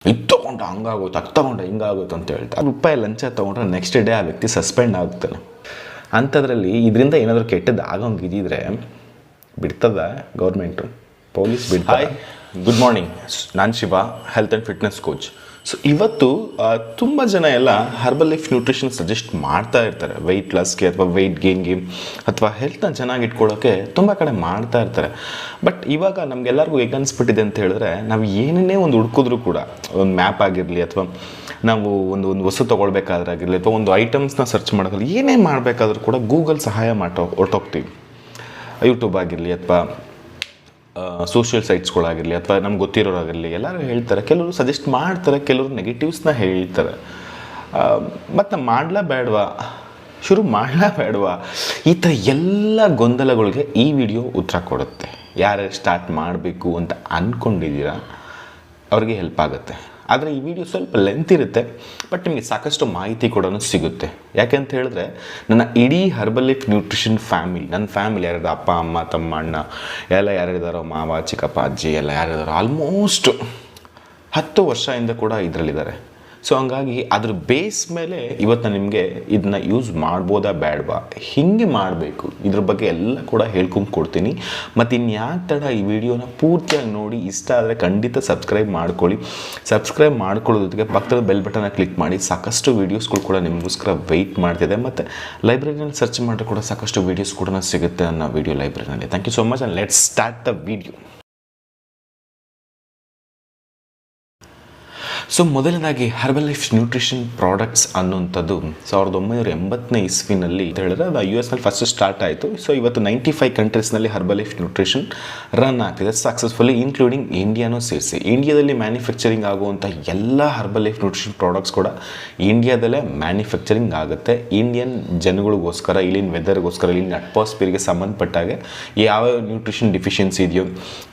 ಇದು ತೊಗೊಂಡು ಹಂಗಾಗೋಯ್ತು, ಅದು ತೊಗೊಂಡು ಹಿಂಗಾಗೋಯ್ತು ಅಂತ ಹೇಳ್ತಾರೆ. ರೂಪಾಯಿ ಲಂಚ ತೊಗೊಂಡ್ರೆ ನೆಕ್ಸ್ಟ್ ಡೇ ಆ ವ್ಯಕ್ತಿ ಸಸ್ಪೆಂಡ್ ಆಗ್ತಾನೆ. ಅಂಥದ್ರಲ್ಲಿ ಇದರಿಂದ ಏನಾದರೂ ಕೆಟ್ಟದ್ದು ಆಗೋಂಗಿದ್ದಿದ್ರೆ ಬಿಡ್ತದ ಗೌರ್ಮೆಂಟು, ಪೊಲೀಸ್ ಬಿಡ್ತಾರೆ. ಗುಡ್ ಮಾರ್ನಿಂಗ್, ನಾನು Shiva, health and fitness coach. So ಇವತ್ತು ತುಂಬ ಜನ ಎಲ್ಲ ಹರ್ಬಲ್ ಲೈಫ್ ನ್ಯೂಟ್ರಿಷನ್ ಸಜೆಸ್ಟ್ ಮಾಡ್ತಾ ಇರ್ತಾರೆ, ವೆಯ್ಟ್ ಲಾಸ್ಗೆ ಅಥವಾ ವೆಯ್ಟ್ ಗೇನ್ಗೆ ಅಥವಾ ಹೆಲ್ತ್ನ ಚೆನ್ನಾಗಿ ಇಟ್ಕೊಳ್ಳೋಕ್ಕೆ ತುಂಬ ಕಡೆ ಮಾಡ್ತಾ ಇರ್ತಾರೆ. ಬಟ್ ಇವಾಗ ನಮಗೆಲ್ಲರಿಗೂ ಹೇಗೆ ಅನಿಸ್ಬಿಟ್ಟಿದೆ ಅಂತ ಹೇಳಿದ್ರೆ, ನಾವು ಏನೇ ಒಂದು ಹುಡ್ಕಿದ್ರೂ ಕೂಡ, ಒಂದು ಮ್ಯಾಪ್ ಆಗಿರಲಿ ಅಥವಾ ನಾವು ಒಂದು ವಸ್ತು ತೊಗೊಳ್ಬೇಕಾದ್ರೆ ಆಗಿರಲಿ ಅಥವಾ ಒಂದು ಐಟಮ್ಸ್ನ ಸರ್ಚ್ ಮಾಡೋದ್ರಲ್ಲಿ ಏನೇ ಮಾಡಬೇಕಾದ್ರೂ ಕೂಡ ಗೂಗಲ್ ಸಹಾಯ ಹೊರಟೋಗ್ತೀವಿ. ಯೂಟ್ಯೂಬ್ ಆಗಿರಲಿ ಅಥವಾ ಸೋಷಿಯಲ್ ಸೈಟ್ಸ್ಗಳಾಗಿರಲಿ ಅಥವಾ ನಮ್ಗೆ ಗೊತ್ತಿರೋರಾಗಿರಲಿ ಎಲ್ಲರೂ ಹೇಳ್ತಾರೆ. ಕೆಲವರು ಸಜೆಸ್ಟ್ ಮಾಡ್ತಾರೆ, ಕೆಲವರು ನೆಗೆಟಿವ್ಸ್ನ ಹೇಳ್ತಾರೆ. ಮತ್ತು ಮಾಡಲೇಬೇಡವಾ, ಶುರು ಮಾಡಲೇಬೇಡವಾ, ಈ ಥರ ಎಲ್ಲ ಗೊಂದಲಗಳಿಗೆ ಈ ವಿಡಿಯೋ ಉತ್ತರ ಕೊಡುತ್ತೆ. ಯಾರ್ಯಾರು ಸ್ಟಾರ್ಟ್ ಮಾಡಬೇಕು ಅಂತ ಅಂದ್ಕೊಂಡಿದ್ದೀರಾ ಅವ್ರಿಗೆ ಹೆಲ್ಪ್ ಆಗುತ್ತೆ. ಆದರೆ ಈ ವಿಡಿಯೋ ಸ್ವಲ್ಪ ಲೆಂತ್ ಇರುತ್ತೆ, ಬಟ್ ನಿಮಗೆ ಸಾಕಷ್ಟು ಮಾಹಿತಿ ಕೂಡ ಸಿಗುತ್ತೆ. ಯಾಕೆಂತ ಹೇಳಿದ್ರೆ ನನ್ನ ಇಡೀ ಹರ್ಬಲ್ ಲೈಫ್ ನ್ಯೂಟ್ರಿಷನ್ ಫ್ಯಾಮಿಲಿ, ನನ್ನ ಫ್ಯಾಮಿಲಿ ಯಾರ್ಯಾರು ಅಪ್ಪ ಅಮ್ಮ ತಮ್ಮ ಅಣ್ಣ ಎಲ್ಲ ಯಾರ್ಯಾರಿದ್ದಾರೋ, ಮಾವ ಚಿಕ್ಕಪ್ಪ ಅಜ್ಜಿ ಎಲ್ಲ ಯಾರ್ಯಾರಿದ್ದಾರೋ ಆಲ್ಮೋಸ್ಟ್ 10 ವರ್ಷದಿಂದ ಕೂಡ ಇದರಲ್ಲಿದ್ದಾರೆ. ಸೊ ಹಂಗಾಗಿ ಅದ್ರ ಬೇಸ್ ಮೇಲೆ ಇವತ್ತು ನಾನು ನಿಮಗೆ ಇದನ್ನ ಯೂಸ್ ಮಾಡ್ಬೋದಾ ಬೇಡವಾ, ಹಿಂಗೆ ಮಾಡಬೇಕು, ಇದ್ರ ಬಗ್ಗೆ ಎಲ್ಲ ಕೂಡ ಹೇಳ್ಕೊಂಡು ಕೊಡ್ತೀನಿ. ಮತ್ತು ಇನ್ಯಾಕೆ ತಡ, ಈ ವಿಡಿಯೋನ ಪೂರ್ತಿಯಾಗಿ ನೋಡಿ, ಇಷ್ಟ ಆದರೆ ಖಂಡಿತ ಸಬ್ಸ್ಕ್ರೈಬ್ ಮಾಡ್ಕೊಳ್ಳಿ. ಸಬ್ಸ್ಕ್ರೈಬ್ ಮಾಡ್ಕೊಳ್ಳೋದಕ್ಕೆ ಪಕ್ಕದ ಬೆಲ್ ಬಟನ್ನ ಕ್ಲಿಕ್ ಮಾಡಿ. ಸಾಕಷ್ಟು ವೀಡಿಯೋಸ್ಗಳು ಕೂಡ ನಿಮಗೋಸ್ಕರ ವೆಯ್ಟ್ ಮಾಡ್ತಿದೆ. ಮತ್ತು ಲೈಬ್ರರಿನಲ್ಲಿ ಸರ್ಚ್ ಮಾಡಿದ್ರೆ ಕೂಡ ಸಾಕಷ್ಟು ವೀಡಿಯೋಸ್ ಕೂಡ ಸಿಗುತ್ತೆ ನನ್ನ ವೀಡಿಯೋ ಲೈಬ್ರರಿನಲ್ಲಿ. Thank you so much and let's start the video. So ಮೊದಲನೇದಾಗಿ ಹರ್ಬಲ್ ಲೈಫ್ ನ್ಯೂಟ್ರಿಷನ್ ಪ್ರಾಡಕ್ಟ್ಸ್ ಅನ್ನುವಂಥದ್ದು 1980ನೇ ಇಸ್ವಿನಲ್ಲಿ ಅಂತ ಹೇಳಿದ್ರೆ ಅದು US ಫಸ್ಟ್ ಸ್ಟಾರ್ಟ್ ಆಯಿತು. ಸೊ ಇವತ್ತು 95 ಕಂಟ್ರೀಸ್ನಲ್ಲಿ ಹರ್ಬಲ್ ಲೈಫ್ ನ್ಯೂಟ್ರಿಷನ್ ರನ್ ಆಗ್ತಿದೆ ಸಕ್ಸಸ್ಫುಲಿ, ಇನ್ಕ್ಲೂಡಿಂಗ್ ಇಂಡಿಯಾನೂ ಸೇರಿಸಿ. ಇಂಡಿಯಾದಲ್ಲಿ ಮ್ಯಾನುಫ್ಯಾಕ್ಚರಿಂಗ್ ಆಗುವಂಥ ಎಲ್ಲ ಹರ್ಬಲ್ ಲೈಫ್ ನ್ಯೂಟ್ರಿಷನ್ ಪ್ರಾಡಕ್ಟ್ಸ್ ಕೂಡ ಇಂಡಿಯಾದಲ್ಲೇ ಮ್ಯಾನುಫ್ಯಾಕ್ಚರಿಂಗ್ ಆಗುತ್ತೆ. ಇಂಡಿಯನ್ ಜನಗಳಿಗೋಸ್ಕರ, ಇಲ್ಲಿನ ವೆದರ್ಗೋಸ್ಕರ, ಇಲ್ಲಿನ ಅಟ್ಮಾಸ್ಫಿಯರ್ಗೆ ಸಂಬಂಧಪಟ್ಟಾಗೆ ಯಾವ ನ್ಯೂಟ್ರಿಷನ್ ಡಿಫಿಷಿಯನ್ಸಿ ಇದೆಯೋ,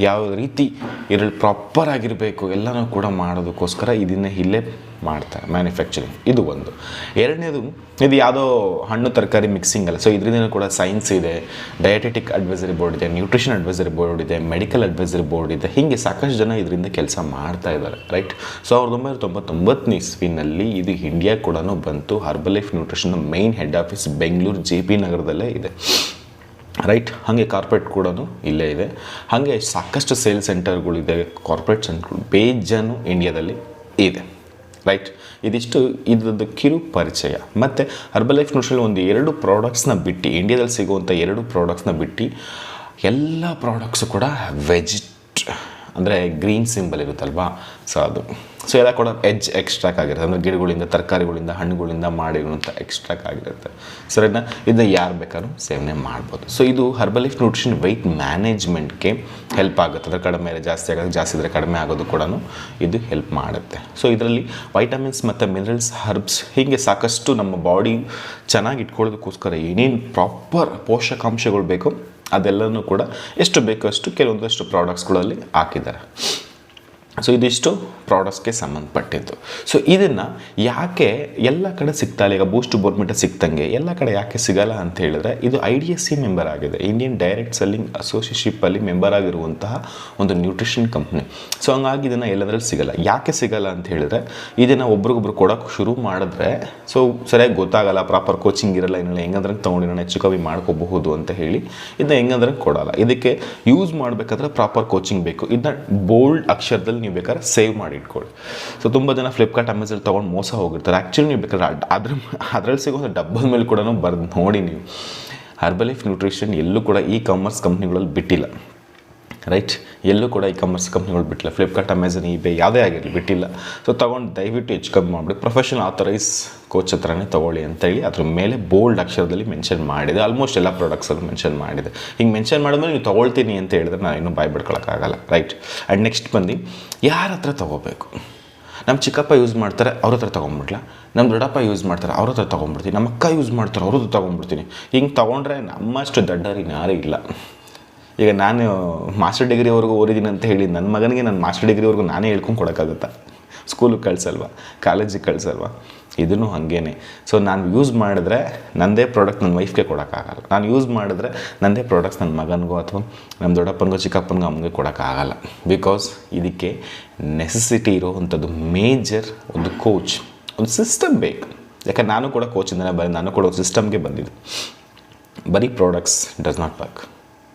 ಯಾವ ರೀತಿ ಇರಲು ಪ್ರಾಪರ್ ಆಗಿರಬೇಕು ಎಲ್ಲನೂ ಕೂಡ ಮಾಡೋದಕ್ಕೋಸ್ಕರ ಇದನ್ನು ಇಲ್ಲೇ ಮಾಡ್ತಾರೆ ಮ್ಯಾನುಫ್ಯಾಕ್ಚರಿಂಗ್. ಇದು ಒಂದು. ಎರಡನೇದು, ಇದು ಯಾವುದೋ ಹಣ್ಣು ತರಕಾರಿ ಮಿಕ್ಸಿಂಗ್ ಅಲ್ಲ. ಸೊ ಇದರಿಂದ ಕೂಡ ಸೈನ್ಸ್ ಇದೆ, ಡಯಟೆಟಿಕ್ ಅಡ್ವೈಸರಿ ಬೋರ್ಡ್ ಇದೆ, ನ್ಯೂಟ್ರಿಷನ್ ಅಡ್ವೈಸರಿ ಬೋರ್ಡ್ ಇದೆ, ಮೆಡಿಕಲ್ ಅಡ್ವೈಸರಿ ಬೋರ್ಡ್ ಇದೆ. ಹೀಗೆ ಸಾಕಷ್ಟು ಜನ ಇದರಿಂದ ಕೆಲಸ ಮಾಡ್ತಾ ಇದ್ದಾರೆ, ರೈಟ್. 1999ನೇ ಇಸ್ವಿನಲ್ಲಿ ಇದು ಇಂಡಿಯಾ ಕೂಡ ಬಂತು. Herbal life nutrition main head office Bengaluru JP ನಗರದಲ್ಲೇ ಇದೆ, ರೈಟ್. ಹಾಗೆ ಕಾರ್ಪೊರೇಟ್ ಕೂಡ ಇಲ್ಲೇ ಇದೆ. ಹಾಗೆ ಸಾಕಷ್ಟು ಸೇಲ್ ಸೆಂಟರ್ಗಳಿದೆ, ಕಾರ್ಪೊರೇಟ್ ಸೆಂಟರ್ಗಳು ಬೇಜಾನು ಇಂಡಿಯಾದಲ್ಲಿ ಇದೆ, ರೈಟ್. ಇದಿಷ್ಟು ಇದ್ರದ್ದು ಕಿರು ಪರಿಚಯ. ಮತ್ತು ಹರ್ಬಲ್ ಲೈಫ್ ನ್ಯೂಟ್ರಿಷನ್ ಒಂದು 2 ಪ್ರಾಡಕ್ಟ್ಸ್ನ ಬಿಟ್ಟು, ಇಂಡಿಯಾದಲ್ಲಿ ಸಿಗುವಂಥ 2 ಪ್ರಾಡಕ್ಟ್ಸ್ನ ಬಿಟ್ಟು ಎಲ್ಲ ಪ್ರಾಡಕ್ಟ್ಸು ಕೂಡ ಅಂದರೆ ಗ್ರೀನ್ ಸಿಂಬಲ್ ಇರುತ್ತಲ್ವಾ, ಸೊ ಅದು. ಸೊ ಎಲ್ಲ ಕೂಡ ಎಜ್ ಎಕ್ಸ್ಟ್ರಾಕ್ಟ್ ಆಗಿರುತ್ತೆ, ಅಂದರೆ ಗಿಡಗಳಿಂದ, ತರಕಾರಿಗಳಿಂದ, ಹಣ್ಣುಗಳಿಂದ ಮಾಡಿರುವಂಥ ಎಕ್ಸ್ಟ್ರಾಕ್ಟ್ ಆಗಿರುತ್ತೆ. ಸರಿನಾ? ಇದನ್ನ ಯಾರು ಬೇಕಾದ್ರೂ ಸೇವನೆ ಮಾಡ್ಬೋದು. ಸೊ ಇದು ಹರ್ಬಲ್ ಲೈಫ್ ನ್ಯೂಟ್ರಿಷನ್ ವೆಯ್ಟ್ ಮ್ಯಾನೇಜ್ಮೆಂಟ್ಗೆ ಹೆಲ್ಪ್ ಆಗುತ್ತೆ. ಅದರ ಕಡಿಮೆ ಜಾಸ್ತಿ ಆಗೋದು, ಜಾಸ್ತಿ ಇದ್ದರೆ ಕಡಿಮೆ ಆಗೋದು ಕೂಡ ಇದು ಹೆಲ್ಪ್ ಮಾಡುತ್ತೆ. ಸೊ ಇದರಲ್ಲಿ ವೈಟಮಿನ್ಸ್ ಮತ್ತು ಮಿನರಲ್ಸ್, ಹರ್ಬ್ಸ್, ಹೀಗೆ ಸಾಕಷ್ಟು ನಮ್ಮ ಬಾಡಿ ಚೆನ್ನಾಗಿ ಇಟ್ಕೊಳ್ಳೋದಕ್ಕೋಸ್ಕರ ಏನೇನು ಪ್ರಾಪರ್ ಪೋಷಕಾಂಶಗಳು ಬೇಕು ಅದೆಲ್ಲನೂ ಕೂಡ ಎಷ್ಟು ಬೇಕೋ ಅಷ್ಟು ಕೆಲವೊಂದಷ್ಟು ಪ್ರಾಡಕ್ಟ್ಸ್ಗಳಲ್ಲಿ ಹಾಕಿದ್ದಾರೆ. ಸೊ ಇದಿಷ್ಟು ಪ್ರಾಡಕ್ಟ್ಸ್ಗೆ ಸಂಬಂಧಪಟ್ಟಿದ್ದು. ಸೊ ಇದನ್ನು ಯಾಕೆ ಎಲ್ಲ ಕಡೆ ಸಿಗ್ತಾ ಇಲ್ಲ, ಈಗ ಬೂಸ್ಟ್ ಬೋರ್ನ್ವಿಟಾ ಸಿಕ್ತಂಗೆ ಎಲ್ಲ ಕಡೆ ಯಾಕೆ ಸಿಗಲ್ಲ ಅಂತ ಹೇಳಿದ್ರೆ, ಇದು IDSC ಮೆಂಬರ್ ಆಗಿದೆ, ಇಂಡಿಯನ್ ಡೈರೆಕ್ಟ್ ಸೆಲ್ಲಿಂಗ್ ಅಸೋಸಿಯೇಷನ್ಶಿಪ್ಪಲ್ಲಿ ಮೆಂಬರ್ ಆಗಿರುವಂತಹ ಒಂದು ನ್ಯೂಟ್ರಿಷನ್ ಕಂಪ್ನಿ. ಸೊ ಹಂಗಾಗಿ ಇದನ್ನು ಎಲ್ಲದರಲ್ಲಿ ಸಿಗಲ್ಲ. ಯಾಕೆ ಸಿಗಲ್ಲ ಅಂತ ಹೇಳಿದ್ರೆ, ಇದನ್ನು ಒಬ್ರಿಗೊಬ್ರು ಕೊಡೋಕೆ ಶುರು ಮಾಡಿದ್ರೆ ಸೊ ಸರಿಯಾಗಿ ಗೊತ್ತಾಗಲ್ಲ, ಪ್ರಾಪರ್ ಕೋಚಿಂಗ್ ಇರಲ್ಲ, ಏನಿಲ್ಲ, ಹೆಂಗಂದ್ರೆ ತೊಗೊಂಡಿರೋಣ ಹೆಚ್ಚು ಕಮ್ಮಿ ಮಾಡ್ಕೋಬಹುದು ಅಂತ ಹೇಳಿ ಇದನ್ನ ಹೆಂಗಂದ್ರೆ ಕೊಡಲ್ಲ. ಇದಕ್ಕೆ ಯೂಸ್ ಮಾಡಬೇಕಾದ್ರೆ ಪ್ರಾಪರ್ ಕೋಚಿಂಗ್ ಬೇಕು. ಇದನ್ನ ಬೋಲ್ಡ್ ಅಕ್ಷರದಲ್ಲಿ ನೀವು ಬೇಕಾದ್ರೆ ಸೇವ್ ಮಾಡಿ ಇಟ್ಕೊಳ್ಳಿ. ಸೊ ತುಂಬ ಜನ ಫ್ಲಿಪ್ಕಾರ್ಟ್, ಅಮೆಝಾನ್ ತೊಗೊಂಡು ಮೋಸ ಹೋಗಿರ್ತಾರೆ. ಆ್ಯಕ್ಚುಲಿ ನೀವು ಬೇಕಾದ್ರೆ ಅದರಲ್ಲಿ ಸಿಗೋ ಡಬ್ಬದ ಮೇಲೆ ಕೂಡ ಬರೆದು ನೋಡಿ ನೀವು. ಹರ್ಬಲ್ ಲೈಫ್ ನ್ಯೂಟ್ರಿಷನ್ ಎಲ್ಲೂ ಕೂಡ ಕಾಮರ್ಸ್ ಕಂಪ್ನಿಗಳಲ್ಲಿ ಬಿಟ್ಟಿಲ್ಲ, ರೈಟ್. ಎಲ್ಲೂ ಕೂಡ ಕಾಮರ್ಸ್ ಕಂಪ್ನಿಗಳು ಬಿಟ್ಟಿಲ್ಲ. ಫ್ಲಿಪ್ಕಾರ್ಟ್, ಅಮೆಝಾನ್, eBay ಯಾವುದೇ ಆಗಿರಲಿ ಬಿಟ್ಟಿಲ್ಲ. ಸೊ ತೊಗೊಂಡು ದಯವಿಟ್ಟು ಹೆಚ್ಚು ಕಮ್ಮಿ ಮಾಡಿಬಿಡಿ, ಪ್ರೊಫೆಷನಲ್ ಆಥರೈಸ್ ಕೋಚ್ ಹತ್ರನೇ ತೊಗೊಳ್ಳಿ ಅಂತೇಳಿ ಅದ್ರ ಮೇಲೆ ಬೋಲ್ಡ್ ಅಕ್ಷರದಲ್ಲಿ ಮೆನ್ಷನ್ ಮಾಡಿದೆ. ಆಲ್ಮೋಸ್ಟ್ ಎಲ್ಲ ಪ್ರಾಡಕ್ಟ್ಸಲ್ಲೂ ಮೆನ್ಷನ್ ಮಾಡಿದೆ. ಹಿಂಗೆ ಮೆನ್ಷನ್ ಮಾಡಿದ್ಮೇಲೆ ನೀವು ತೊಗೊಳ್ತೀನಿ ಅಂತ ಹೇಳಿದ್ರೆ ನಾನು ಇನ್ನೂ ಬಾಯ್ ಬಿಡ್ಕೊಳಕ್ಕಾಗಲ್ಲ, ರೈಟ್. ಆ್ಯಂಡ್ ನೆಕ್ಸ್ಟ್ ಬಂದು ಯಾರ ಹತ್ರ ತೊಗೋಬೇಕು? ನಮ್ಮ ಚಿಕ್ಕಪ್ಪ ಯೂಸ್ ಮಾಡ್ತಾರೆ, ಅವ್ರ ಹತ್ರ ತೊಗೊಂಬಿಡ್ಲ. ನಮ್ಮ ದೊಡ್ಡಪ್ಪ ಯೂಸ್ ಮಾಡ್ತಾರೆ, ಅವ್ರ ಹತ್ರ ತೊಗೊಂಬಿಡ್ತೀನಿ. ನಮ್ಮ ಅಕ್ಕ ಯೂಸ್ ಮಾಡ್ತಾರೆ, ಅವ್ರ ಹತ್ರ ತೊಗೊಂಬಿಡ್ತೀನಿ. ಹಿಂಗೆ ತೊಗೊಂಡ್ರೆ ನಮ್ಮಷ್ಟು ದಡ್ಡರಿಗೆ ಯಾರೂ ಇಲ್ಲ. ಈಗ ನಾನು ಮಾಸ್ಟರ್ ಡಿಗ್ರಿವರೆಗೂ ಓದಿದ್ದೀನಿ ಅಂತ ಹೇಳಿ ನನ್ನ ಮಗನಿಗೆ ನಾನು ಮಾಸ್ಟರ್ ಡಿಗ್ರಿವರೆಗೂ ನಾನೇ ಹೇಳ್ಕೊಂಡು ಕೊಡೋಕ್ಕಾಗುತ್ತಾ? ಸ್ಕೂಲಿಗೆ ಕಳಿಸಲ್ವ, ಕಾಲೇಜಿಗೆ ಕಳಿಸಲ್ವ? ಇದೂ ಹಾಗೇ. ಸೊ ನಾನು ಯೂಸ್ ಮಾಡಿದ್ರೆ ನನ್ನದೇ ಪ್ರಾಡಕ್ಟ್ ನನ್ನ ವೈಫ್ಗೆ ಕೊಡೋಕ್ಕಾಗಲ್ಲ, ನಾನು ಯೂಸ್ ಮಾಡಿದ್ರೆ ನನ್ನದೇ ಪ್ರಾಡಕ್ಟ್ಸ್ ನನ್ನ ಮಗನಿಗೋ ಅಥವಾ ನಮ್ಮ ದೊಡ್ಡಪ್ಪನಿಗೋ ಚಿಕ್ಕಪ್ಪನಿಗೋ ಅಮ್ಮಗೆ ಕೊಡೋಕ್ಕಾಗಲ್ಲ. ಬಿಕಾಸ್ ಇದಕ್ಕೆ ನೆಸೆಸಿಟಿ ಇರೋವಂಥದ್ದು ಮೇಜರ್ ಒಂದು ಕೋಚ್, ಒಂದು ಸಿಸ್ಟಮ್ ಬೇಕು. ಯಾಕಂದ್ರೆ ನಾನು ಕೂಡ ಕೋಚಿಂದನೇ ನಾನು ಕೂಡ ಒಂದು ಸಿಸ್ಟಮ್ಗೆ ಬಂದಿದ್ದು. ಬರೀ products does not work.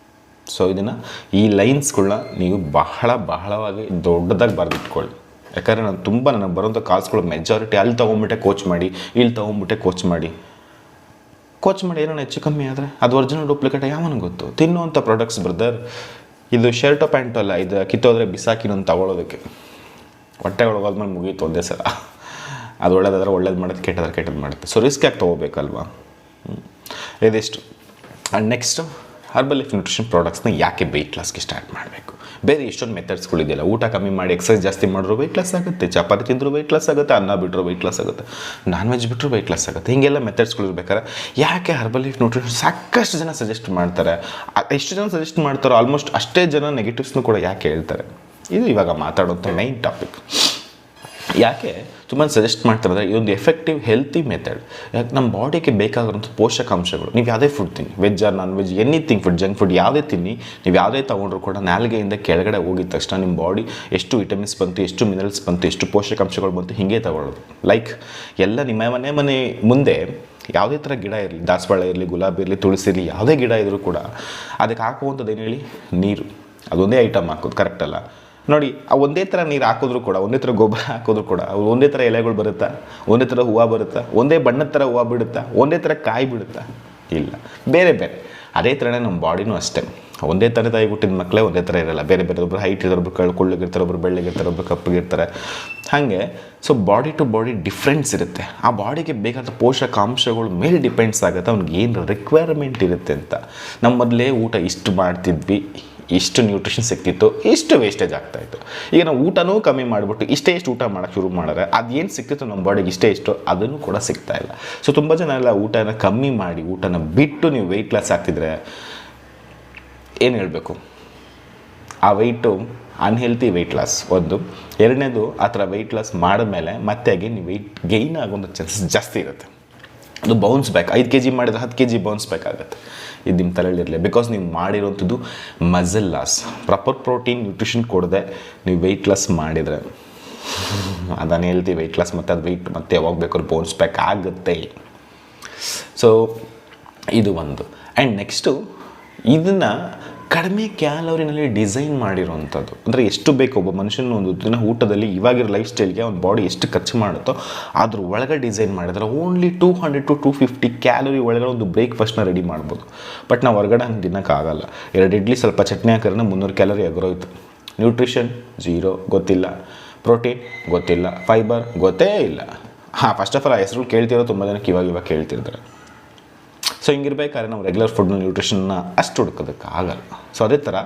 So ಇದನ್ನು ಈ ಲೈನ್ಸ್ಗಳನ್ನ ನೀವು ಬಹಳವಾಗಿ ದೊಡ್ಡದಾಗಿ ಬರೆದಿಟ್ಕೊಳ್ಳಿ. ಯಾಕಂದರೆ ನನಗೆ ಬರೋಂಥ ಕಾಲ್ಸ್ಗಳು ಮೆಜಾರಿಟಿ ಅಲ್ಲಿ ತೊಗೊಂಬಿಟ್ಟೆ ಕೋಚ್ ಮಾಡಿ, ಇಲ್ಲಿ ತೊಗೊಂಬಿಟ್ಟೆ ಕೋಚ್ ಮಾಡಿ ಏನೋ ಹೆಚ್ಚು ಕಮ್ಮಿ ಆದರೆ ಅದು ಒರಿಜಿನಲ್ ಡೂಪ್ಲಿಕೇಟ್ ಯಾವನಿಗೆ ಗೊತ್ತು? ತಿನ್ನುವಂಥ ಪ್ರಾಡಕ್ಟ್ಸ್ ಬ್ರದರ್. ಇದು ಶರ್ಟೋ ಪ್ಯಾಂಟು ಅಲ್ಲ, ಇದು ಕಿತ್ತೋದ್ರೆ ಬಿಸಾಕಿನೊಂದು ತಗೊಳ್ಳೋದಕ್ಕೆ ಹೊಟ್ಟೆ ಒಳಗೋದ್ಮೇಲೆ ಮುಗೀತು ಒಂದೇ ಸಲ. ಅದು ಒಳ್ಳೇದಾದ್ರೆ ಒಳ್ಳೇದು ಮಾಡುತ್ತೆ, ಕೆಟ್ಟದ್ದು ಮಾಡುತ್ತೆ. ಸೊ ರಿಸ್ಕ್ ಯಾಕೆ ತೊಗೋಬೇಕಲ್ವಾ? ಇದಿಷ್ಟು. And next Herbalife nutrition ಪ್ರಾಡಕ್ಟ್ಸ್ನ ಯಾಕೆ ವೆಯ್ಟ್ ಲಾಸ್ಗೆ ಸ್ಟಾರ್ಟ್ ಮಾಡಬೇಕು? ಬೇರೆ ಎಷ್ಟೊಂದು ಮೆಥಡ್ಸ್ಗಳಿದೆಯಲ್ಲ. ಊಟ ಕಮ್ಮಿ ಮಾಡಿ ಎಕ್ಸಸೈಸ್ ಜಾಸ್ತಿ ಮಾಡಿದ್ರು ವೆಯ್ಟ್ ಲಾಸ್ ಆಗುತ್ತೆ, ಚಪಾತಿ ತಿಂದರೂ ವೆಯ್ಟ್ ಲಾಸ್ ಆಗುತ್ತೆ, ಅನ್ನ ಬಿಟ್ಟರು ವೆಯ್ಟ್ ಲಾಸ್ ಆಗುತ್ತೆ, ನಾನ್ ವೆಜ್ ಬಿಟ್ಟರು ವೆಯ್ಟ್ ಲಾಸ್ ಆಗುತ್ತೆ. ಹೀಗೆಲ್ಲ ಮೆಥಡ್ಸ್ಗಳು ಇರ್ಬೇಕಾದ್ರೆ ಯಾಕೆ ಹರ್ಬಲ್ ಲೈಫ್ ನ್ಯೂಟ್ರಿಷನ್ ಸಾಕಷ್ಟು ಜನ ಸಜೆಸ್ಟ್ ಮಾಡ್ತಾರೆ. ಎಷ್ಟು ಜನ ಸಜೆಸ್ಟ್ ಮಾಡ್ತಾರೋ ಆಲ್ಮೋಸ್ಟ್ ಅಷ್ಟೇ ಜನ ನೆಗೆಟಿವ್ಸ್ನೂ ಕೂಡ ಯಾಕೆ ಹೇಳ್ತಾರೆ? ಇದು ಇವಾಗ ಮಾತಾಡೋಂಥ ಮೈನ್ ಟಾಪಿಕ್. ಯಾಕೆ ತುಂಬ ಸಜೆಸ್ಟ್ ಮಾಡ್ತಾರೆ ಅಂದರೆ ಇದೊಂದು ಎಫೆಕ್ಟಿವ್ ಹೆಲ್ತಿ ಮೆಥಡ್. ಯಾಕೆ ನಮ್ಮ ಬಾಡಿಗೆ ಬೇಕಾಗಿರೋಂಥ ಪೋಷಕಾಂಶಗಳು, ನೀವು ಯಾವುದೇ ಫುಡ್ ತಿನ್ನಿ, veg or non veg, anything food, junk food ಯಾವುದೇ ತಿನ್ನಿ, ನೀವು ಯಾವುದೇ ತೊಗೊಂಡ್ರು ಕೂಡ ನಾಲಿಗೆಯಿಂದ ಕೆಳಗಡೆ ಹೋಗಿದ ತಕ್ಷಣ ನಿಮ್ಮ ಬಾಡಿ ಎಷ್ಟು ವಿಟಮಿನ್ಸ್ ಬಂತು, ಎಷ್ಟು ಮಿನರಲ್ಸ್ ಬಂತು, ಎಷ್ಟು ಪೋಷಕಾಂಶಗಳು ಬಂತು ಹೀಗೆ ತಗೊಳ್ಳೋದು. ಲೈಕ್ ಎಲ್ಲ ನಿಮ್ಮ ಮನೆ ಮುಂದೆ ಯಾವುದೇ ಥರ ಗಿಡ ಇರಲಿ, ದಾಸವಾಳ ಇರಲಿ, ಗುಲಾಬಿ ಇರಲಿ, ತುಳಸಿ ಇರಲಿ, ಯಾವುದೇ ಗಿಡ ಇದ್ದರೂ ಕೂಡ ಅದಕ್ಕೆ ಹಾಕುವಂಥದ್ದು ಏನು ಹೇಳಿ? ನೀರು. ಅದೊಂದೇ ಐಟಮ್ ಹಾಕೋದು ಕರೆಕ್ಟಲ್ಲ? ನೋಡಿ, ಆ ಒಂದೇ ಥರ ನೀರು ಹಾಕಿದ್ರು ಕೂಡ, ಒಂದೇ ಥರ ಗೊಬ್ಬರ ಹಾಕಿದ್ರು ಕೂಡ ಒಂದೇ ಥರ ಎಲೆಗಳು ಬರುತ್ತಾ? ಒಂದೇ ಥರ ಹೂವು ಬರುತ್ತಾ? ಒಂದೇ ಬಣ್ಣದ ಥರ ಹೂವು ಬಿಡುತ್ತಾ? ಒಂದೇ ಥರ ಕಾಯಿ ಬಿಡುತ್ತಾ? ಇಲ್ಲ, ಬೇರೆ ಬೇರೆ. ಅದೇ ಥರನೇ ನಮ್ಮ ಬಾಡಿನೂ ಅಷ್ಟೇ. ಒಂದೇ ಥರ ತಾಯಿ ಹುಟ್ಟಿದ ಮಕ್ಕಳೇ ಒಂದೇ ಥರ ಇರಲ್ಲ, ಬೇರೆ ಬೇರೆ. ಒಬ್ಬರು ಹೈಟ್ ಇರ್ತಾರೆ, ಒಬ್ಬರು ಕುಳ್ಳಗಿರ್ತಾರೆ, ಒಬ್ಬರು ಬೆಳ್ಳಗಿರ್ತಾರೆ, ಒಬ್ಬರು ಕಪ್ಪಗಿರ್ತಾರೆ. ಹಾಗೆ so body to body difference ಇರುತ್ತೆ. ಆ ಬಾಡಿಗೆ ಬೇಕಾದ ಪೋಷಕಾಂಶಗಳು ಮೇಲೆ ಡಿಪೆಂಡ್ಸ್ ಆಗುತ್ತೆ, ಅವ್ನಿಗೆ ಏನು ರಿಕ್ವೈರ್ಮೆಂಟ್ ಇರುತ್ತೆ ಅಂತ. ನಮ್ಮ ಮೊದಲೇ ಊಟ ಇಷ್ಟು ಮಾಡ್ತಿದ್ವಿ, ಇಷ್ಟು ನ್ಯೂಟ್ರಿಷನ್ ಸಿಕ್ತಿತ್ತು, ಇಷ್ಟು ವೇಸ್ಟೇಜ್ ಆಗ್ತಾಯಿತ್ತು. ಈಗ ನಾವು ಊಟನೂ ಕಮ್ಮಿ ಮಾಡಿಬಿಟ್ಟು ಇಷ್ಟು ಊಟ ಮಾಡೋಕ್ಕೆ ಶುರು ಮಾಡಿದ್ರೆ ಅದೇನು ಸಿಕ್ತಿತ್ತು ನಮ್ಮ ಬಾಡಿಗೆ ಇಷ್ಟು ಅದನ್ನು ಕೂಡ ಸಿಗ್ತಾಯಿಲ್ಲ. ಸೊ ತುಂಬ ಜನ ಎಲ್ಲ ಊಟನ ಕಮ್ಮಿ ಮಾಡಿ, ಊಟನ ಬಿಟ್ಟು ನೀವು ವೆಯ್ಟ್ ಲಾಸ್ ಆಗ್ತಿದ್ರೆ ಏನು ಹೇಳಬೇಕು? ಆ ವೆಯ್ಟು ಅನ್ಹೆಲ್ತಿ ವೆಯ್ಟ್ ಲಾಸ್ ಒಂದು. ಎರಡನೇದು, ಆ ಥರ ವೆಯ್ಟ್ ಲಾಸ್ ಮಾಡಿದ್ಮೇಲೆ ಮತ್ತೆ ಆಗಿ ನೀವು ವೆಯ್ಟ್ ಗೈನ್ ಆಗೋಂಥ ಚಾನ್ಸಸ್ ಜಾಸ್ತಿ ಇರುತ್ತೆ. ಅದು ಬೌನ್ಸ್ ಬ್ಯಾಕ್. 5 kg ಮಾಡಿದ್ರೆ 10 kg ಬೌನ್ಸ್ ಬ್ಯಾಕ್ ಆಗುತ್ತೆ. ಇದು ನಿಮ್ಮ ತಲೆಯಲ್ಲಿರಲಿ. ಬಿಕಾಸ್ ನೀವು ಮಾಡಿರೋಂಥದ್ದು muscle loss. Proper protein nutrition ಕೊಡದೆ ನೀವು ವೆಯ್ಟ್ ಲಾಸ್ ಮಾಡಿದರೆ ಅದನ್ನು ಹೇಳ್ತೀವಿ ವೆಯ್ಟ್ ಲಾಸ್, ಮತ್ತು ಅದು ವೆಯ್ಟ್ ಮತ್ತೆ ಯಾವಾಗ ಬೇಕಾದ್ರೂ ಬೌನ್ಸ್ ಬ್ಯಾಕ್ ಆಗುತ್ತೆ. ಸೊ ಇದು ಒಂದು. ಆ್ಯಂಡ್ ನೆಕ್ಸ್ಟು, ಇದನ್ನು ಕಡಿಮೆ ಕ್ಯಾಲೋರಿನಲ್ಲಿ ಡಿಸೈನ್ ಮಾಡಿರೋವಂಥದ್ದು. ಅಂದರೆ ಎಷ್ಟು ಬೇಕು ಒಬ್ಬ ಮನುಷ್ಯನ ಒಂದು ದಿನ ಊಟದಲ್ಲಿ ಇವಾಗಿರೋ ಲೈಫ್ ಸ್ಟೈಲ್ಗೆ ಅವ್ನ ಬಾಡಿ ಎಷ್ಟು ಖರ್ಚು ಮಾಡುತ್ತೋ ಅದ್ರ ಒಳಗೆ ಡಿಸೈನ್ ಮಾಡಿದ್ರೆ ಓನ್ಲಿ 200 to 250 ಕ್ಯಾಲೋರಿ ಒಳಗಡೆ ಒಂದು ಬ್ರೇಕ್ಫಾಸ್ಟ್ನ ರೆಡಿ ಮಾಡ್ಬೋದು. ಬಟ್ ನಾವು ಹೊರಗಡೆ ಹಂಗೆ ತಿನ್ನೋಕ್ಕಾಗಲ್ಲ. 2 ಇಡ್ಲಿ ಸ್ವಲ್ಪ ಚಟ್ನಿ ಹಾಕಿದ್ರೆ 300 ಕ್ಯಾಲೋರಿ ಎಗರೋಯ್ತು. ನ್ಯೂಟ್ರಿಷನ್ ಝೀರೋ, ಗೊತ್ತಿಲ್ಲ. ಪ್ರೋಟೀನ್ ಗೊತ್ತಿಲ್ಲ. ಫೈಬರ್ ಗೊತ್ತೇ ಇಲ್ಲ. ಫಸ್ಟ್ ಆಫ್ ಆಲ್ ಆ ಹೆಸರು ಕೇಳ್ತಿರೋ ತುಂಬ ಜನಕ್ಕೆ ಇವಾಗ ಕೇಳ್ತಿರ್ತಾರೆ. ಸೊ ಹಿಂಗಿರ್ಬೇಕಾದ್ರೆ ನಾವು ರೆಗ್ಯುಲರ್ ಫುಡ್ನ ನ್ಯೂಟ್ರಿಷನ್ನ ಅಷ್ಟು ಹುಡ್ಕೋದಕ್ಕಾಗಲ್ಲ. ಸೊ ಅದೇ ಥರ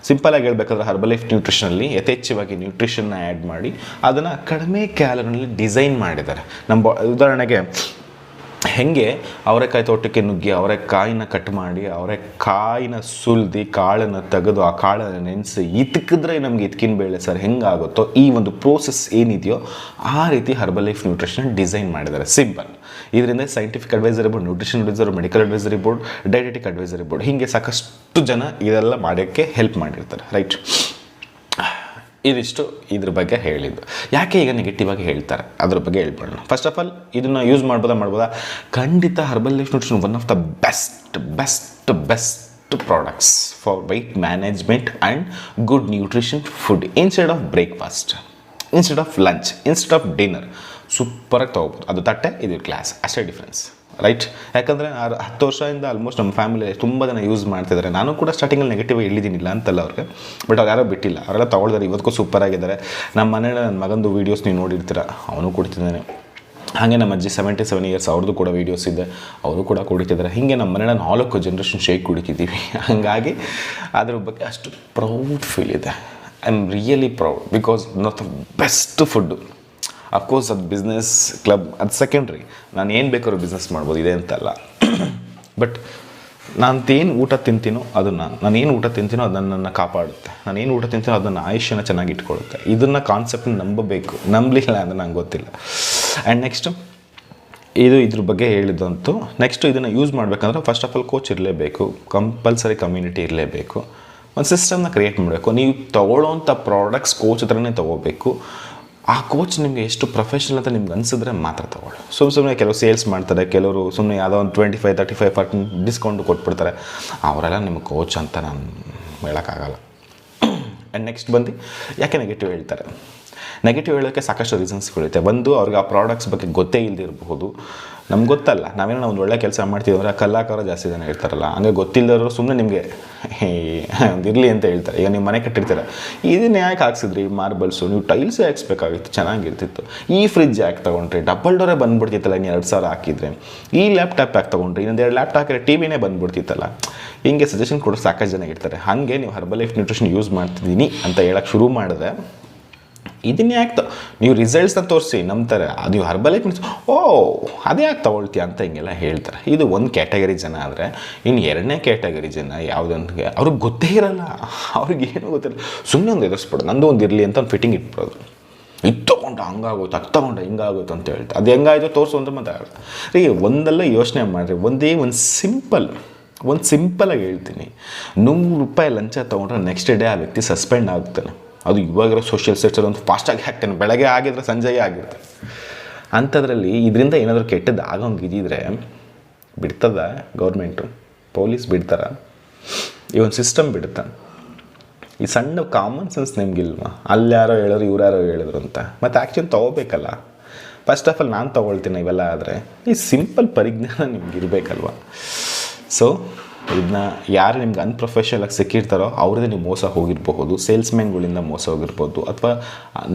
ಸಿಂಪಲಾಗಿ ಹೇಳ್ಬೇಕಾದ್ರೆ ಹರ್ಬಲ್ ಲೈಫ್ ನ್ಯೂಟ್ರಿಷನಲ್ಲಿ ಯಥೇಚ್ಛವಾಗಿ ನ್ಯೂಟ್ರಿಷನ್ನ ಆ್ಯಡ್ ಮಾಡಿ ಅದನ್ನು ಕಡಿಮೆ ಕ್ಯಾಲೋರಿನಲ್ಲಿ ಡಿಸೈನ್ ಮಾಡಿದ್ದಾರೆ. ನಮ್ಮ ಉದಾಹರಣೆಗೆ ಹೆಂಗೆ ಅವರೆಕಾಯಿ ತೋಟಕ್ಕೆ ನುಗ್ಗಿ ಅವರೆಕಾಯಿನ ಕಟ್ ಮಾಡಿ ಅವರೆಕಾಯಿನ ಸುಲಿದು ಕಾಳನ್ನು ತೆಗೆದು ಆ ಕಾಳನ್ನು ನೆನೆಸಿ ಇತ್ಕಿದ್ರೆ ನಮಗೆ ಇತ್ಕಿನ ಬೇಳೆ ಸರ್ ಹೆಂಗಾಗುತ್ತೋ ಈ ಒಂದು ಪ್ರೋಸೆಸ್ ಏನಿದೆಯೋ ಆ ರೀತಿ ಹರ್ಬಲ್ ಲೈಫ್ ನ್ಯೂಟ್ರಿಷನ್ ಡಿಸೈನ್ ಮಾಡಿದ್ದಾರೆ. ಸಿಂಪಲ್. ಇದರಿಂದ scientific advisory board, nutrition advisory, medical advisory board, dietetic advisory board, ಹೀಗೆ ಸಾಕಷ್ಟು ಜನ ಇದೆಲ್ಲ ಮಾಡೋಕ್ಕೆ ಹೆಲ್ಪ್ ಮಾಡಿರ್ತಾರೆ. ರೈಟ್. ಇದಿಷ್ಟು ಇದ್ರ ಬಗ್ಗೆ ಹೇಳಿದ್ದು. ಯಾಕೆ ಈಗ ನೆಗೆಟಿವ್ ಆಗಿ ಹೇಳ್ತಾರೆ ಅದ್ರ ಬಗ್ಗೆ ಹೇಳ್ಬಿಡೋಣ. ಫಸ್ಟ್ ಆಫ್ ಆಲ್ ಇದನ್ನು ಯೂಸ್ ಮಾಡ್ಬೋದಾ? ಖಂಡಿತ Herbalife nutrition one of the best products for weight management and good nutrition food. Instead of breakfast, instead of lunch, instead of dinner ಸೂಪರಾಗಿ ತೊಗೋಬೋದು. ಅದು ತಟ್ಟೆ, ಇದು ಗ್ಲಾಸ್, ಅಷ್ಟೇ ಡಿಫ್ರೆನ್ಸ್. ರೈಟ್. ಯಾಕಂದರೆ 10 ವರ್ಷದಿಂದ ಆಲ್ಮೋಸ್ಟ್ ನಮ್ಮ ಫ್ಯಾಮಿಲಿ ತುಂಬ ಜನ ಯೂಸ್ ಮಾಡ್ತಿದ್ದಾರೆ. ನಾನು ಕೂಡ ಸ್ಟಾರ್ಟಿಂಗಲ್ಲಿ ನೆಗೆಟಿವ್ ಹೇಳಿದ್ದೀನಿಲ್ಲ ಅಂತಲ್ಲ ಅವ್ರಿಗೆ, ಬಟ್ ಅವ್ರು ಯಾರೋ ಬಿಟ್ಟಿಲ್ಲ, ಅವರೆಲ್ಲ ತೊಗೊಳ್ತಾರೆ. ಇವತ್ತಿಗೂ ಸೂಪರಾಗಿದ್ದಾರೆ. ನಮ್ಮ ಮನೇಲಿ ನನ್ನ ಮಗಂದು ವೀಡಿಯೋಸ್ ನೀವು ನೋಡಿರ್ತೀರ, ಅವನು ಕುಡಿತಿದ್ದಾನೆ. ಹಾಗೆ ನಮ್ಮ ಅಜ್ಜಿ 77 ಇಯರ್ಸ್, ಅವ್ರದ್ದು ಕೂಡ ವೀಡಿಯೋಸ್ ಇದೆ, ಅವರು ಕೂಡ ಕುಡಿತಿದ್ದಾರೆ. ಹೀಗೆ ನಮ್ಮ ಮನೇಲಿ 4 ಜನರೇಷನ್ ಶೇಕ್ ಕುಡಿತಿದ್ದೀವಿ. ಹಾಗಾಗಿ ಅದ್ರ ಬಗ್ಗೆ ಅಷ್ಟು ಪ್ರೌಡ್ ಫೀಲ್ ಇದೆ. I am really proud because one of the best food. Of course ಅದು ಬಿಸ್ನೆಸ್ ಕ್ಲಬ್ ಅದು ಸೆಕೆಂಡ್ರಿ. ನಾನು ಏನು ಬೇಕಾದ್ರೂ ಬಿಸ್ನೆಸ್ ಮಾಡ್ಬೋದು, ಇದೆ ಅಂತಲ್ಲ. ಬಟ್ ನಾನೇನು ಊಟ ತಿಂತೀನೋ ನಾನೇನು ಊಟ ತಿಂತೀನೋ ಅದು ನನ್ನನ್ನು ಕಾಪಾಡುತ್ತೆ, ನಾನೇನು ಊಟ ತಿಂತೀನೋ ಅದನ್ನು ಆಯುಷ್ಯನ ಚೆನ್ನಾಗಿ ಇಟ್ಕೊಳ್ಳುತ್ತೆ. ಇದನ್ನು ಕಾನ್ಸೆಪ್ಟ್ನ ನಂಬಬೇಕು, ನಂಬಲಿಲ್ಲ ಅಂದರೆ ನಂಗೆ ಗೊತ್ತಿಲ್ಲ. ಆ್ಯಂಡ್ ನೆಕ್ಸ್ಟು ಇದ್ರ ಬಗ್ಗೆ ಹೇಳಿದ್ದಂತೂ. ನೆಕ್ಸ್ಟು ಇದನ್ನು ಯೂಸ್ ಮಾಡಬೇಕಂದ್ರೆ ಫಸ್ಟ್ ಆಫ್ ಆಲ್ ಕೋಚ್ ಇರಲೇಬೇಕು, ಕಂಪಲ್ಸರಿ ಕಮ್ಯುನಿಟಿ ಇರಲೇಬೇಕು, ಒಂದು ಸಿಸ್ಟಮ್ನ ಕ್ರಿಯೇಟ್ ಮಾಡಬೇಕು. ನೀವು ತೊಗೊಳ್ಳೋವಂಥ ಪ್ರಾಡಕ್ಟ್ಸ್ ಕೋಚ್ ಹತ್ರನೇ ತೊಗೋಬೇಕು. ಆ ಕೋಚ್ ನಿಮಗೆ ಎಷ್ಟು ಪ್ರೊಫೆಷನಲ್ ಅಂತ ನಿಮ್ಗೆ ಅನಿಸಿದ್ರೆ ಮಾತ್ರ ತೊಗೊಳ್ಳಿ. ಸುಮ್ಮನೆ ಕೆಲವು ಸೇಲ್ಸ್ ಮಾಡ್ತಾರೆ, ಕೆಲವರು ಸುಮ್ಮನೆ ಯಾವುದೋ ಒಂದು 25-35% ಡಿಸ್ಕೌಂಟ್ ಕೊಟ್ಬಿಡ್ತಾರೆ. ಅವರೆಲ್ಲ ನಿಮ್ಮ ಕೋಚ್ ಅಂತ ನಾನು ಹೇಳೋಕ್ಕಾಗಲ್ಲ. ಆ್ಯಂಡ್ ನೆಕ್ಸ್ಟ್ ಬಂದು ಯಾಕೆ ನೆಗೆಟಿವ್ ಹೇಳ್ತಾರೆ? ನೆಗೆಟಿವ್ ಹೇಳೋಕ್ಕೆ ಸಾಕಷ್ಟು ರೀಸನ್ಸ್ಗಳಿರುತ್ತೆ. ಒಂದು, ಅವ್ರಿಗೆ ಆ ಪ್ರಾಡಕ್ಟ್ಸ್ ಬಗ್ಗೆ ಗೊತ್ತೇ ಇಲ್ಲದಿರಬಹುದು. ನಮ್ಗೆ ಗೊತ್ತಲ್ಲ, ನಾವೇನೋ ಒಂದು ಒಳ್ಳೆ ಕೆಲಸ ಮಾಡ್ತೀವಿ ಅಂದರೆ ಕಲಾಕಾರ ಜಾಸ್ತಿ ಜನ ಇರ್ತಾರಲ್ಲ, ಹಂಗೆ ಗೊತ್ತಿಲ್ಲದವರು ಸುಮ್ಮನೆ ನಿಮಗೆ ಒಂದು ಇರಲಿ ಅಂತ ಹೇಳ್ತಾರೆ. ಈಗ ನೀವು ಮನೆ ಕಟ್ಟಿರ್ತೀರ, ಇದನ್ನ ಯಾಕೆ ಹಾಕ್ಸಿದ್ರಿ ಮಾರ್ಬಲ್ಸು, ನೀವು ಟೈಲ್ಸೇ ಹಾಕ್ಸ್ಬೇಕಾಗಿತ್ತು, ಚೆನ್ನಾಗಿರ್ತಿತ್ತು. ಈ ಫ್ರಿಜ್ ಯಾಕೆ ತೊಗೊಂಡ್ರಿ, ಡಬಲ್ ಡೋರೇ ಬಂದುಬಿಡ್ತಿತ್ತಲ್ಲ ಇನ್ನು 2,000 ಹಾಕಿದರೆ. ಈ ಲ್ಯಾಪ್ಟಾಪ್ ಯಾಕೆ ತೊಗೊಂಡ್ರಿ, ಇನ್ನೊಂದು 2 ಲ್ಯಾಪ್ಟಾಪ್ ಹಾಕಿದ್ರೆ ಟಿವಿನೇ ಬಂದುಬಿಡ್ತಿತ್ತಲ್ಲ. ಹಿಂಗೆ ಸಜೆಷನ್ ಕೊಡೋದು ಸಾಕಷ್ಟು ಜನ ಇರ್ತಾರೆ. ಹಾಗೆ ನೀವು ಹರ್ಬಲೈಫ್ ನ್ಯೂಟ್ರಿಷನ್ ಯೂಸ್ ಮಾಡ್ತಿದ್ದೀನಿ ಅಂತ ಹೇಳೋಕ್ಕೆ ಶುರು ಮಾಡಿದ್ರೆ, ಇದನ್ನೇ ಯಾಕೆ ನೀವು ರಿಸಲ್ಟ್ಸ್ನ ತೋರಿಸಿ ನಂಬ್ತಾರೆ. ನೀವು ಹರ್ಬಲೈಫ್ ಅದೇ ಯಾಕೆ ತೊಗೊಳ್ತೀಯ ಅಂತ ಹಿಂಗೆಲ್ಲ ಹೇಳ್ತಾರೆ. ಇದು ಒಂದು ಕ್ಯಾಟಗರಿ ಜನ. ಆದರೆ ಇನ್ನು 2ನೇ ಕ್ಯಾಟಗರಿ ಜನ ಯಾವುದಂದ್ರೆ ಅವ್ರಿಗೆ ಗೊತ್ತೇ ಇರಲ್ಲ, ಅವ್ರಿಗೇನು ಗೊತ್ತಿಲ್ಲ, ಸುಮ್ಮನೆ ಒಂದು ಎದುರಿಸ್ಬಿಡೋದು, ನಂದು ಒಂದು ಇರಲಿ ಅಂತ ಒಂದು ಫಿಟ್ಟಿಂಗ್ ಇಟ್ಬಿಡೋದು. ಇದು ತೊಗೊಂಡು ಹಂಗಾಗೋಯ್ತು, ಅದು ತೊಗೊಂಡು ಹಿಂಗಾಗೋಯ್ತು ಅಂತ ಹೇಳ್ತಾರೆ. ಅದು ಹೆಂಗಾಯ್ತು ತೋರಿಸು ಅಂತ ಮಾತಾಡೋದು. ಈಗ ಒಂದೆಲ್ಲ ಯೋಚನೆ ಮಾಡಿರಿ. ಒಂದು ಸಿಂಪಲಾಗಿ ಹೇಳ್ತೀನಿ, ₹100 ಲಂಚ ತೊಗೊಂಡ್ರೆ ನೆಕ್ಸ್ಟ್ ಡೇ ಆ ವ್ಯಕ್ತಿ ಸಸ್ಪೆಂಡ್ ಆಗ್ತಾನೆ. ಅದು ಇವಾಗಿರೋ ಸೋಷಿಯಲ್ ಸೈಟ್ಸಲ್ಲಿ ಒಂದು ಫಾಸ್ಟಾಗಿ ಹಾಕ್ತಾನೆ, ಬೆಳಗ್ಗೆ ಆಗಿದ್ರೆ ಸಂಜೆಯೇ ಆಗಿರುತ್ತೆ. ಅಂಥದ್ರಲ್ಲಿ ಇದರಿಂದ ಏನಾದರೂ ಕೆಟ್ಟದ್ದು ಆಗೋಂಗಿದ್ದಿದ್ರೆ ಬಿಡ್ತದ ಗೌರ್ಮೆಂಟು, ಪೊಲೀಸ್ ಬಿಡ್ತಾರ? ಈ ಒಂದು ಸಿಸ್ಟಮ್ ಬಿಡುತ್ತಾ? ಈ ಸಣ್ಣ ಕಾಮನ್ ಸೆನ್ಸ್ ನಿಮ್ಗಿಲ್ವಾ? ಅಲ್ಲಿ ಯಾರೋ ಹೇಳಿದ್ರು, ಇವ್ರು ಯಾರೋ ಹೇಳಿದ್ರು ಅಂತ. ಮತ್ತು ಆ್ಯಕ್ಚುಲಿ ತೊಗೋಬೇಕಲ್ಲ. ಫಸ್ಟ್ ಆಫ್ ಆಲ್ ನಾನು ತೊಗೊಳ್ತೀನಿ ಇವೆಲ್ಲ. ಆದರೆ ಈ ಸಿಂಪಲ್ ಪರಿಜ್ಞಾನ ನಿಮ್ಗೆ ಇರಬೇಕಲ್ವ? ಸೊ ಇದನ್ನ ಯಾರು ನಿಮ್ಗೆ ಅನ್ಪ್ರೊಫೆಷನಲಾಗಿ ಸಿಕ್ಕಿರ್ತಾರೋ ಅವ್ರದ್ದೇ ನೀವು ಮೋಸ ಹೋಗಿರಬಹುದು, ಸೇಲ್ಸ್ಮ್ಯಾನ್ಗಳಿಂದ ಮೋಸ ಹೋಗಿರ್ಬೋದು, ಅಥವಾ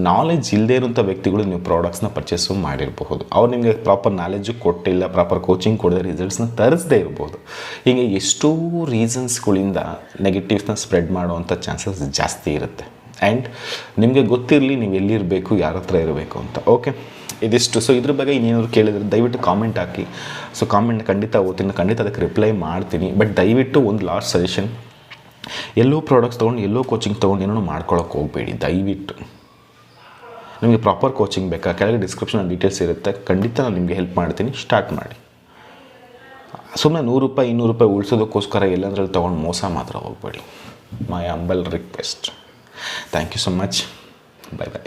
ನಾಲೆಜ್ ಇಲ್ಲದೇ ಇರೋಂಥ ವ್ಯಕ್ತಿಗಳು ನೀವು ಪ್ರಾಡಕ್ಟ್ಸ್ನ ಪರ್ಚೇಸು ಮಾಡಿರ್ಬಹುದು. ಅವ್ರು ನಿಮಗೆ ಪ್ರಾಪರ್ ನಾಲೆಜು ಕೊಟ್ಟಿಲ್ಲ, ಪ್ರಾಪರ್ ಕೋಚಿಂಗ್ ಕೊಡದೆ ರಿಸಲ್ಟ್ಸ್ನ ತರಿಸದೇ ಇರ್ಬೋದು. ಹೀಗೆ ಎಷ್ಟೋ ರೀಸನ್ಸ್ಗಳಿಂದ ನೆಗೆಟಿವ್ಸ್ನ ಸ್ಪ್ರೆಡ್ ಮಾಡುವಂಥ ಚಾನ್ಸಸ್ ಜಾಸ್ತಿ ಇರುತ್ತೆ. ಆ್ಯಂಡ್ ನಿಮಗೆ ಗೊತ್ತಿರಲಿ ನೀವು ಎಲ್ಲಿರಬೇಕು, ಯಾರ ಹತ್ರ ಇರಬೇಕು ಅಂತ. ಓಕೆ, ಇದಿಷ್ಟು. ಸೊ ಇದ್ರ ಬಗ್ಗೆ ಇನ್ನೇನಾದ್ರು ಕೇಳಿದ್ರೆ ದಯವಿಟ್ಟು ಕಾಮೆಂಟ್ ಹಾಕಿ. ಸೊ ಕಾಮೆಂಟ್ ಖಂಡಿತ ಓದ್ತೀನಿ, ಖಂಡಿತ ಅದಕ್ಕೆ ರಿಪ್ಲೈ ಮಾಡ್ತೀನಿ. ಬಟ್ ದಯವಿಟ್ಟು ಒಂದು ಲಾಸ್ಟ್ ಸಜೆಷನ್, ಎಲ್ಲೋ ಪ್ರಾಡಕ್ಟ್ಸ್ ತೊಗೊಂಡು ಎಲ್ಲೋ ಕೋಚಿಂಗ್ ತೊಗೊಂಡು ಏನೋ ಮಾಡ್ಕೊಳ್ಳೋಕೆ ಹೋಗಬೇಡಿ ದಯವಿಟ್ಟು. ನಿಮಗೆ ಪ್ರಾಪರ್ ಕೋಚಿಂಗ್ ಬೇಕಾ, ಕೆಳಗೆ ಡಿಸ್ಕ್ರಿಪ್ಷನಲ್ಲಿ ಡೀಟೇಲ್ಸ್ ಇರುತ್ತೆ, ಖಂಡಿತ ನಾನು ನಿಮಗೆ ಹೆಲ್ಪ್ ಮಾಡ್ತೀನಿ. ಸ್ಟಾರ್ಟ್ ಮಾಡಿ. ಸುಮ್ಮನೆ ₹100 ₹200 ಉಳಿಸೋದಕ್ಕೋಸ್ಕರ ಎಲ್ಲಂದ್ರಲ್ಲಿ ತೊಗೊಂಡು ಮೋಸ ಮಾತ್ರ ಹೋಗಬೇಡಿ. My humble request. Thank you so much. Bye by.